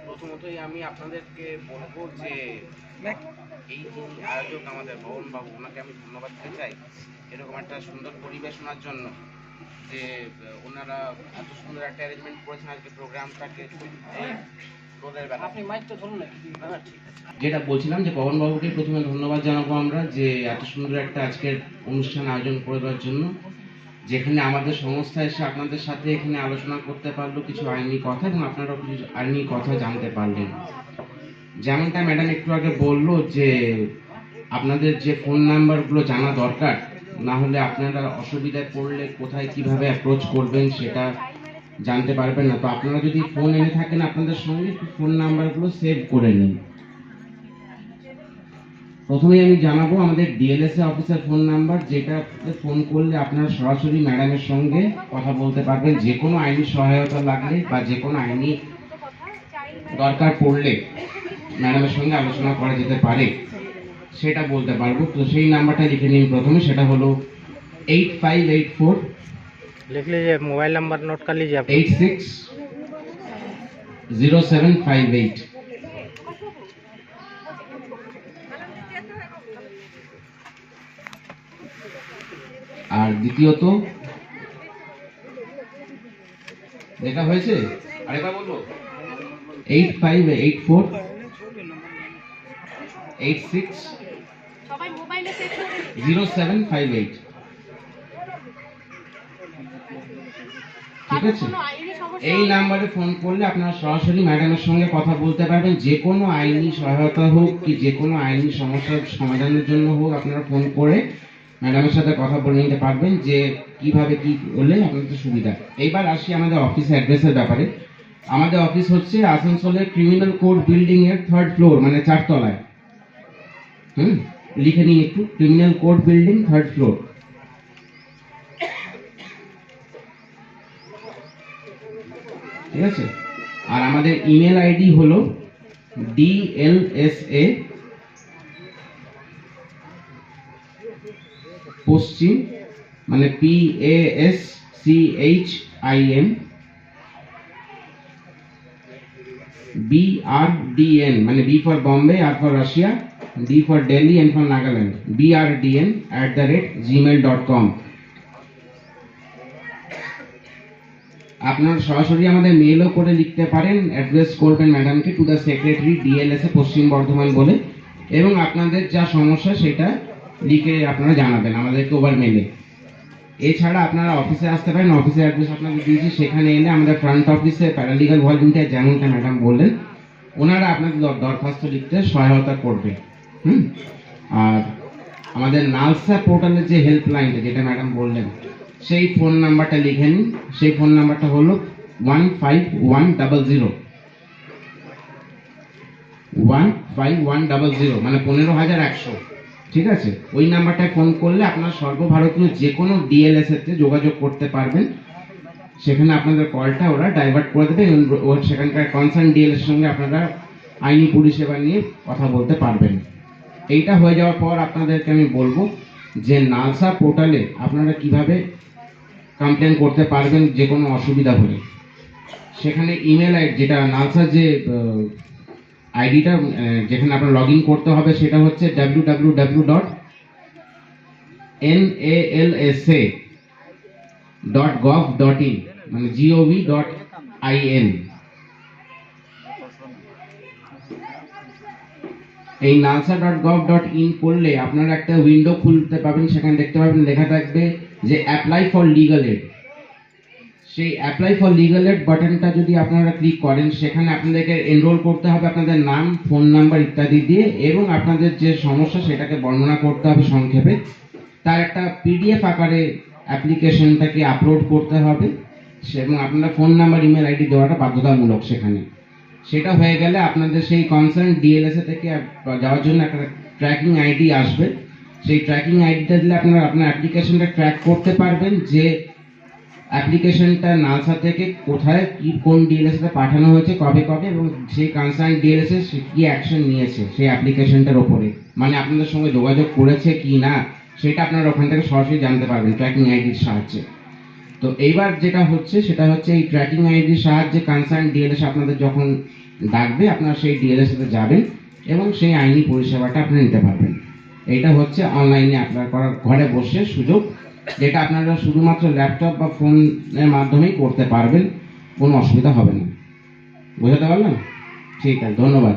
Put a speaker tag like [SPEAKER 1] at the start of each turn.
[SPEAKER 1] প্রথমতই আমি আপনাদেরকে বলবো যে এই যিনি আয়োজক আমাদের ভবন বাবু, ওনাকে আমি ধন্যবাদ দিতে চাই এরকম একটা সুন্দর পরিবেশনার জন্য, যে ওনারা এত সুন্দর একটা অ্যারেঞ্জমেন্ট করেছেন আজকে প্রোগ্রামটাকে। আপনি মাইকটা ধরুন না। যেটা বলছিলাম যে পবন বাবুকে প্রথমে ধন্যবাদ জানাবো আমরা, যে এত সুন্দর একটা আজকের অনুষ্ঠান আয়োজন করে দেওয়ার জন্য, যেখানে আমাদের সংস্থা এসে আপনাদের সাথে এখানে আলোচনা করতে পারলো কিছু আইনি কথা, এবং আপনারাও কিছু আইনি কথা জানতে পারলেন। যেমনটা ম্যাডাম একটু আগে বললো যে আপনাদের যে ফোন নাম্বারগুলো জানা দরকার, না হলে আপনারা অসুবিধায় পড়লে কোথায় কিভাবে অ্যাপ্রোচ করবেন সেটা জানতে পারবেন না। তো আপনারা যদি ফোন এনে থাকেন আপনাদের সঙ্গে, ফোন নাম্বারগুলো সেভ করে নিন। প্রথমেই আমি জানাবো আমাদের ডিএলএসএ অফিসের ফোন নাম্বার, যেটা ফোন করলে আপনারা সরাসরি ম্যাডামের সঙ্গে কথা বলতে পারবেন। যে কোনো আইনি সহায়তা লাগলে বা যে কোনো আইনি দরকার পড়লে ম্যাডামের সঙ্গে আলোচনা করা যেতে পারে, সেটা বলতে পারবো। তো সেই নাম্বারটা লিখে নিন প্রথমে, সেটা হলো 8584
[SPEAKER 2] लिख लीजिए, मोबाइल नंबर नोट कर लीजिए आप।
[SPEAKER 1] 860758। আর দ্বিতীয়ত দেখা হয়েছে, আরেকবার বলবো, 8584 860758। ঠিক আছে, এই নাম্বারে ফোন করলে আপনারা সরাসরি ম্যাডামের সঙ্গে কথা বলতে পারবেন। যে কোনো আইনি সহায়তা হোক কি যে কোনো আইনি সমস্যার সমাধানের জন্য হোক, আপনারা ফোন করে ম্যাডামের সাথে কথা বলে নিতে পারবেন যে কিভাবে কি করলে আপনাদের সুবিধা। এইবার আসি আমাদের অফিস অ্যাড্রেসের ব্যাপারে। আমাদের অফিস হচ্ছে আসানসোলের ক্রিমিনাল কোর্ট বিল্ডিং এর 3rd ফ্লোর, মানে 4 তলায়। লিখে নিন একটু, criminal court building 3rd floor. ঠিক আছে, আর আমাদের ইমেল আইডি হলো DLSA পশ্চিম, মানে PASCHIM BRDN, মানে B for Bombay, R for Russia, D for Delhi, N for Nagaland, BRDN@gmail.com। আপনারা সরাসরি আমাদের মেইলও করে লিখতে পারেন, অ্যাড্রেস করবেন ম্যাডামকে টু দ্য সেক্রেটারি DLSA পশ্চিম বর্ধমান বলে, এবং আপনাদের যা সমস্যা সেটা লিখে আপনারা জানাবেন আমাদেরকে ওভার মেলে। এছাড়া আপনারা অফিসে আসতে পারেন, অফিসের অ্যাড্রেস আপনাদের দিয়েছি, সেখানে এলে আমাদের ফ্রন্ট অফিসে প্যারালিগাল ভলেন্টিয়ার, যেমনটা ম্যাডাম বললেন, ওনারা আপনাদের দরখাস্ত লিখতে সহায়তা করবে। আর আমাদের নালসা পোর্টালের যে হেল্পলাইনটা, যেটা ম্যাডাম বললেন, সেই ফোন নাম্বারটা লিখে নিন। সেই ফোন নাম্বারটা হলো 15100, 15100, মানে 15100। ঠিক আছে, ওই নাম্বারটায় ফোন করলে আপনারা সর্বভারতীয় যে কোনো ডিএলএস এতে যোগাযোগ করতে পারবেন। সেখানে আপনাদের কলটা ওরা ডাইভার্ট করে দেবে, এবং সেখানকার কনসার্ন ডিএলএস সঙ্গে আপনারা আইনি পরিষেবা নিয়ে কথা বলতে পারবেন। এইটা হয়ে যাওয়ার পর আপনাদেরকে আমি বলবো যে নালসা পোর্টালে আপনারা কিভাবে কমপ্লেন করতে পারবেন যে কোনো অসুবিধা হলে। সেখানে ইমেল আইডি, যেটা নালসার যে আইডিটা যেখানে আপনার লগ ইন করতে হবে, সেটা হচ্ছে www.nalsa.gov.in, মানে gov.in। এই nalsa.gov.in করলে আপনারা একটা উইন্ডো খুলতে পাবেন, সেখানে দেখতে পাবেন লেখা থাকবে যে অ্যাপ্লাই ফর লিগাল এড। সেই অ্যাপ্লাই ফর লিগাল এড বাটনটা যদি আপনারা ক্লিক করেন, সেখানে আপনাদেরকে এনরোল করতে হবে আপনাদের নাম, ফোন নাম্বার ইত্যাদি দিয়ে, এবং আপনাদের যে সমস্যা সেটাকে বর্ণনা করতে হবে সংক্ষেপে। তার একটা পিডিএফ আকারে অ্যাপ্লিকেশনটাকে আপলোড করতে হবে, এবং আপনারা ফোন নাম্বার ইমেল আইডি দেওয়াটা বাধ্যতামূলক সেখানে। সেটা হয়ে গেলে আপনাদের সেই কনসার্ন ডিএলএসএ থেকে যাওয়ার জন্য একটা ট্র্যাকিং আইডি আসবে। সেই ট্র্যাকিং আইডিটা দিলে আপনারা আপনার অ্যাপ্লিকেশনটা ট্র্যাক করতে পারবেন, যে অ্যাপ্লিকেশনটা নালসা থেকে কোথায় কি কোন ডিএলএসএ পাঠানো হয়েছে, কবে কবে, এবং সেই কনসার্ন ডিএলএসএ কি অ্যাকশন নিয়েছে সেই অ্যাপ্লিকেশনটার ওপরে, মানে আপনাদের সঙ্গে যোগাযোগ করেছে কি না, সেটা আপনারা ওখান থেকে সরাসরি জানতে পারবেন ট্র্যাকিং আইডির সাহায্যে। তো এইবার যেটা হচ্ছে সেটা হচ্ছে এই ট্র্যাকিং আইডির সাহায্যে কনসার্ন ডিএলএস আপনাদের যখন ডাকবে আপনারা সেই ডিএলএস সাথে যাবেন এবং সেই আইনি পরিষেবাটা আপনি নিতে পারবেন। এইটা হচ্ছে অনলাইনে অ্যাপ্লাই করার ঘরে বসে সুযোগ, যেটা আপনারা শুধুমাত্র ল্যাপটপ বা ফোনের মাধ্যমেই করতে পারবেন, কোনো অসুবিধা হবে না। বোঝাতে পারলাম? ঠিক আছে, ধন্যবাদ।